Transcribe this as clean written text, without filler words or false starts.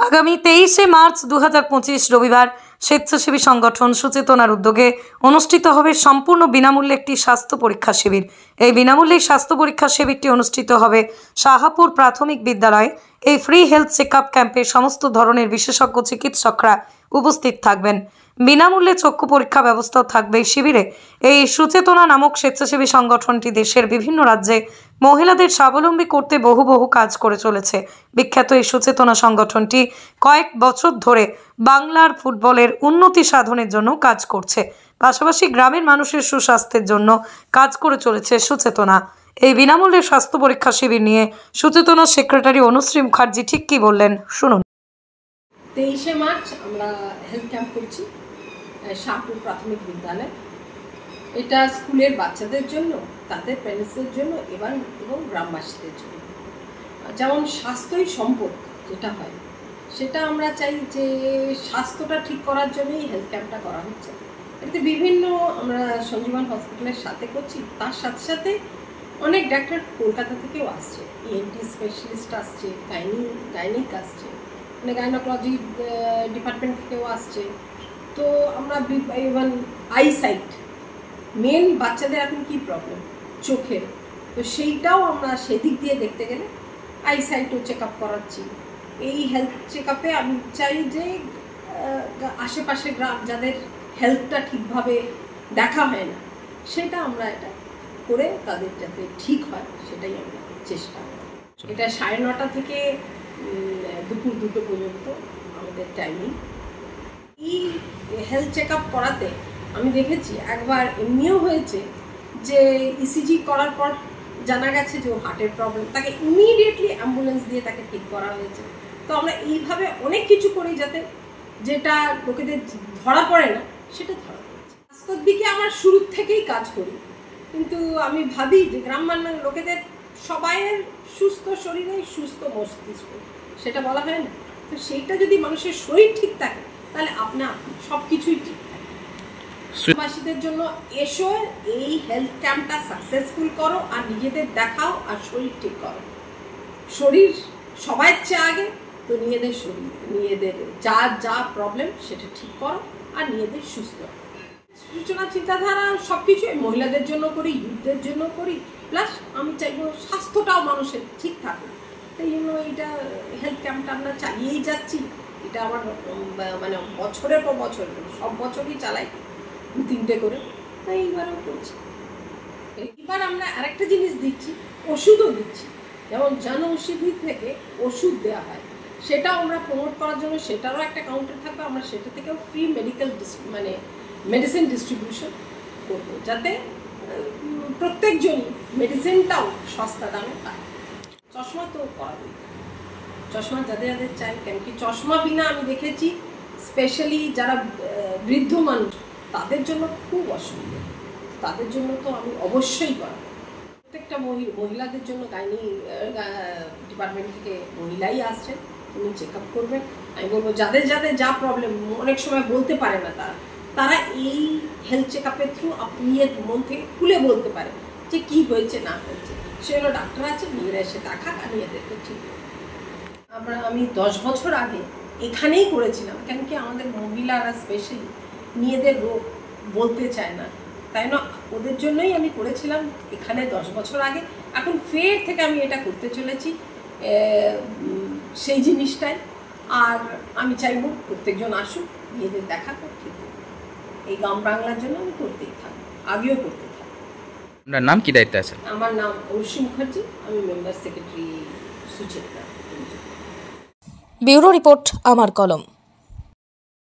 আগামী 23শে মার্চ 2025 রবিবার স্বেচ্ছাসেবী সংগঠন সুচেতনার উদ্যোগে অনুষ্ঠিত হবে সম্পূর্ণ বিনামূল্যে একটি স্বাস্থ্য পরীক্ষা শিবির। এই বিনামূল্যে স্বাস্থ্য পরীক্ষা শিবিরটি অনুষ্ঠিত হবে শাহাপুর প্রাথমিক বিদ্যালয়ে। এই ফ্রি হেলথ চেকআপ ক্যাম্পে সমস্ত ধরনের বিশেষজ্ঞ চিকিৎসকরা উপস্থিত থাকবেন। বিনামূল্যে চক্ষু পরীক্ষা ব্যবস্থাও থাকবে এই শিবিরে। এই সুচেতনা নামক স্বেচ্ছাসেবী সংগঠনটি দেশের বিভিন্ন রাজ্যে মহিলাদের স্বাবলম্বী করতে বহু কাজ করে চলেছে। বিখ্যাত এই সুচেতনা সংগঠনটি কয়েক বছর ধরে বাংলার ফুটবলের উন্নতি সাধনের জন্য কাজ করছে, পাশাপাশি গ্রামের মানুষের সুস্বাস্থ্যের জন্য কাজ করে চলেছে সুচেতনা। এই বিনামূল্যে স্বাস্থ্য পরীক্ষা শিবির নিয়ে সুচেতনা সেক্রেটারি অনুশ্রী মুখার্জি ঠিক কি বললেন শুনুন। 23শে মার্চ আমরা হেলথ ক্যাম্প করছি শাহপুর প্রাথমিক বিদ্যালয়। এটা স্কুলের বাচ্চাদের জন্য, তাদের প্যারেন্টসদের জন্য এবং গ্রামবাসীদের জন্য। যেমন স্বাস্থ্যই সম্পদ যেটা হয়, সেটা আমরা চাই যে স্বাস্থ্যটা ঠিক করার জন্যই হেলথ ক্যাম্পটা করা হচ্ছে। এতে বিভিন্ন আমরা সঞ্জীবন হসপিটালের সাথে করছি, তার সাথে সাথে অনেক ডাক্তার কলকাতা থেকেও আসছে, ইএনটি স্পেশালিস্ট আসছে, গাইনিক আসছে, মানে গাইনোকোলজি ডিপার্টমেন্ট থেকেও আসছে। তো আমরা ইভেন আইসাইট, মেন বাচ্চাদের এখন কী প্রবলেম চোখের, তো সেইটাও আমরা সেদিক দিয়ে দেখতে গেলে আইসাইটও চেক আপ করাচ্ছি। এই হেলথ চেক আপে আমি চাই যে আশেপাশে গ্রাম যাদের হেলথটা ঠিকভাবে দেখা হয় না, সেটা আমরা এটা করে তাদের যাতে ঠিক হয় সেটাই আমরা চেষ্টা করি। এটা 9:30 থেকে দুপুর 2টো পর্যন্ত আমাদের টাইমিং। এই হেলথ চেক আপ করাতে আমি দেখেছি একবার এমনিও হয়েছে যে ইসিজি করার পর জানা গেছে যে ও হার্টের প্রবলেম, তাকে ইমিডিয়েটলি অ্যাম্বুলেন্স দিয়ে তাকে ঠিক করা হয়েছে। তো আমরা এইভাবে অনেক কিছু করি যাতে যেটা লোকেদের ধরা পড়ে না সেটা ধরা পড়েছে। স্বাস্থ্যের দিকে আমার শুরু থেকেই কাজ করি, কিন্তু আমি ভাবি যে গ্রামের লোকেদের সবাইয়ের সুস্থ শরীরে সুস্থ মস্তিষ্ক, সেটা বলা হয় না? তো সেইটা যদি মানুষের শরীর ঠিক থাকে তাহলে আপনার সব কিছুই ঠিক থাকে। গ্রামবাসীদের জন্য এসো, এই হেলথ ক্যাম্পটা সাকসেসফুল করো আর নিজেদের দেখাও আর শরীর ঠিক করো। শরীর সবার চেয়ে আগে, তো নিজেদের শরীর, নিজেদের যা প্রবলেম সেটা ঠিক করো আর নিজেদের সুস্থ। সূচনা চিন্তাধারা সব কিছু মহিলাদের জন্য করি, ইউথদের জন্য করি, প্লাস আমি চাইবো স্বাস্থ্যটাও মানুষের ঠিক থাকুক। তাই জন্য এইটা হেলথ ক্যাম্পটা আমরা চালিয়েই যাচ্ছি। এটা আমার মানে বছরের পর বছর, সব বছরই চালাই 2-3টে করে, তাই এইবারও করছি। এবার আমরা আরেকটা জিনিস দিচ্ছি, ওষুধও দিচ্ছি। যেমন জন ঔষধি থেকে ওষুধ দেওয়া হয়, সেটাও আমরা প্রমোট করার জন্য সেটারও একটা কাউন্টার থাকবে। আমরা সেটা থেকেও ফ্রি মানে মেডিসিন ডিস্ট্রিবিউশন করবো, যাতে প্রত্যেকজনই মেডিসিনটাও সস্তা দামে পায়। চশমা তো করাবই, চশমা যাদের চাই, কেন কি চশমা বিনা আমি দেখেছি স্পেশালি যারা বৃদ্ধ মানুষ তাদের জন্য খুব অসুবিধা, তাদের জন্য তো আমি অবশ্যই করাবো। প্রত্যেকটা মহিলাদের জন্য গাইনি ডিপার্টমেন্ট থেকে মহিলাই আসছেন, উনি চেক আপ করবেন। আমি বলবো যাদের যা প্রবলেম অনেক সময় বলতে পারে না, তারা এই হেলথ চেক আপের থ্রু নিজের মন থেকে খুলে বলতে পারে যে কী হয়েছে না হয়েছে। সেগুলো ডাক্তার আছে, নিজেরা এসে দেখাক আর নিজেদেরকে ঠিক। আমি 10 বছর আগে এখানেই করেছিলাম, কেন কি আমাদের মহিলারা স্পেশালি নিজেদের রোগ বলতে চায় না, তাই না? ওদের জন্যই আমি করেছিলাম এখানে 10 বছর আগে। এখন ফের থেকে আমি এটা করতে চলেছি সেই জিনিসটাই। আর আমি চাইব প্রত্যেকজন আসুক, নিজেদের দেখা ঠিক। এই গ্রাম বাংলার জন্য আমি করতেই থাকবো, আগেও করতে থাকবো। আপনার নাম কি, দায়িত্ব আছে? আমার নাম অনুশ্রী মুখার্জি, আমি মেম্বার সেক্রেটারি সুচেতনা। ব্যুরো রিপোর্ট, আমার কলম।